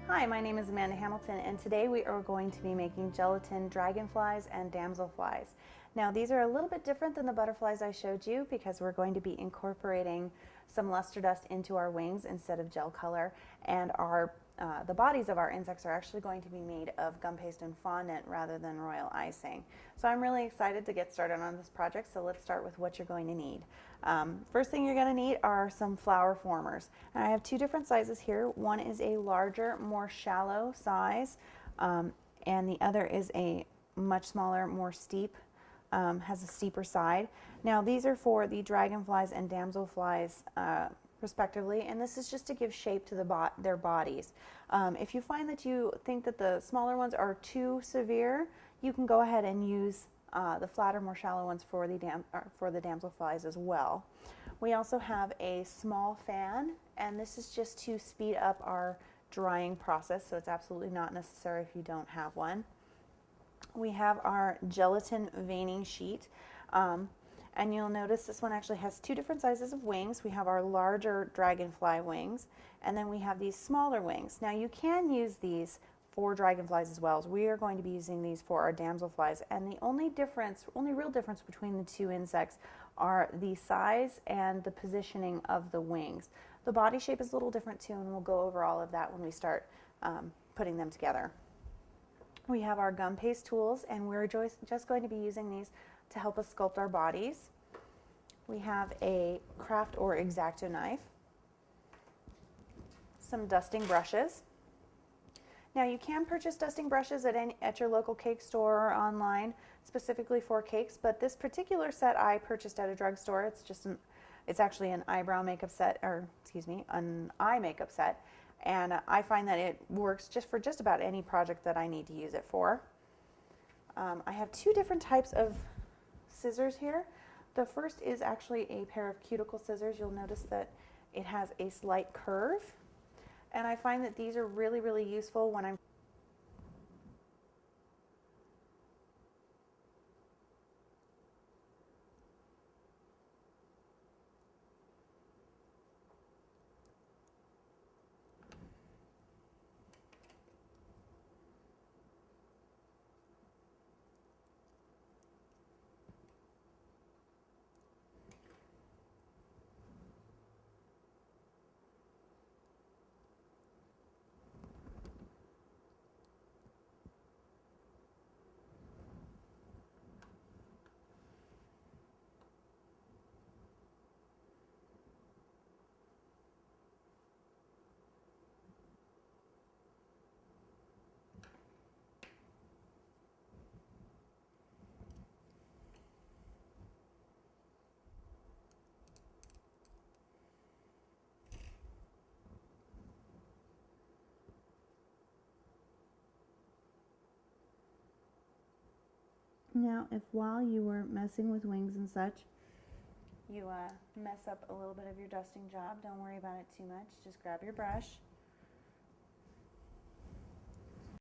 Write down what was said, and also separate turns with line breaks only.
Hi, my name is Amanda Hamilton, and today we are going to be making gelatin dragonflies and damselflies. Now, these are a little bit different than the butterflies I showed you because we're going to be incorporating some luster dust into our wings instead of gel color, and the bodies of our insects are actually going to be made of gum paste and fondant rather than royal icing. So I'm really excited to get started on this project, so let's start with what you're going to need. First thing you're going to need are some flower formers. And I have two different sizes here. One is a larger, more shallow size, and the other is a much smaller, more steep, has a steeper side. Now these are for the dragonflies and damselflies respectively, and this is just to give shape to their bodies. If you find that you think that the smaller ones are too severe, you can go ahead and use the flatter, more shallow ones for the damselflies as well. We also have a small fan, and this is just to speed up our drying process, so it's absolutely not necessary if you don't have one. We have our gelatin veining sheet, and you'll notice this one actually has two different sizes of wings. We have our larger dragonfly wings, and then we have these smaller wings. Now you can use these for dragonflies as well. We are going to be using these for our damselflies, and the only real difference between the two insects are the size and the positioning of the wings. The body shape is a little different too, and we'll go over all of that when we start putting them together. We have our gum paste tools, and we're just going to be using these to help us sculpt our bodies. We have a craft or X-Acto knife, some dusting brushes. Now you can purchase dusting brushes at your local cake store or online specifically for cakes, but this particular set I purchased at a drugstore. It's actually an eyebrow makeup set, or excuse me, an eye makeup set, and I find that it works for just about any project that I need to use it for. I have two different types of scissors here. The first is actually a pair of cuticle scissors. You'll notice that it has a slight curve, and I find that these are really, really useful when I'm Now, if while you were messing with wings and such, you mess up a little bit of your dusting job, don't worry about it too much. Just grab your brush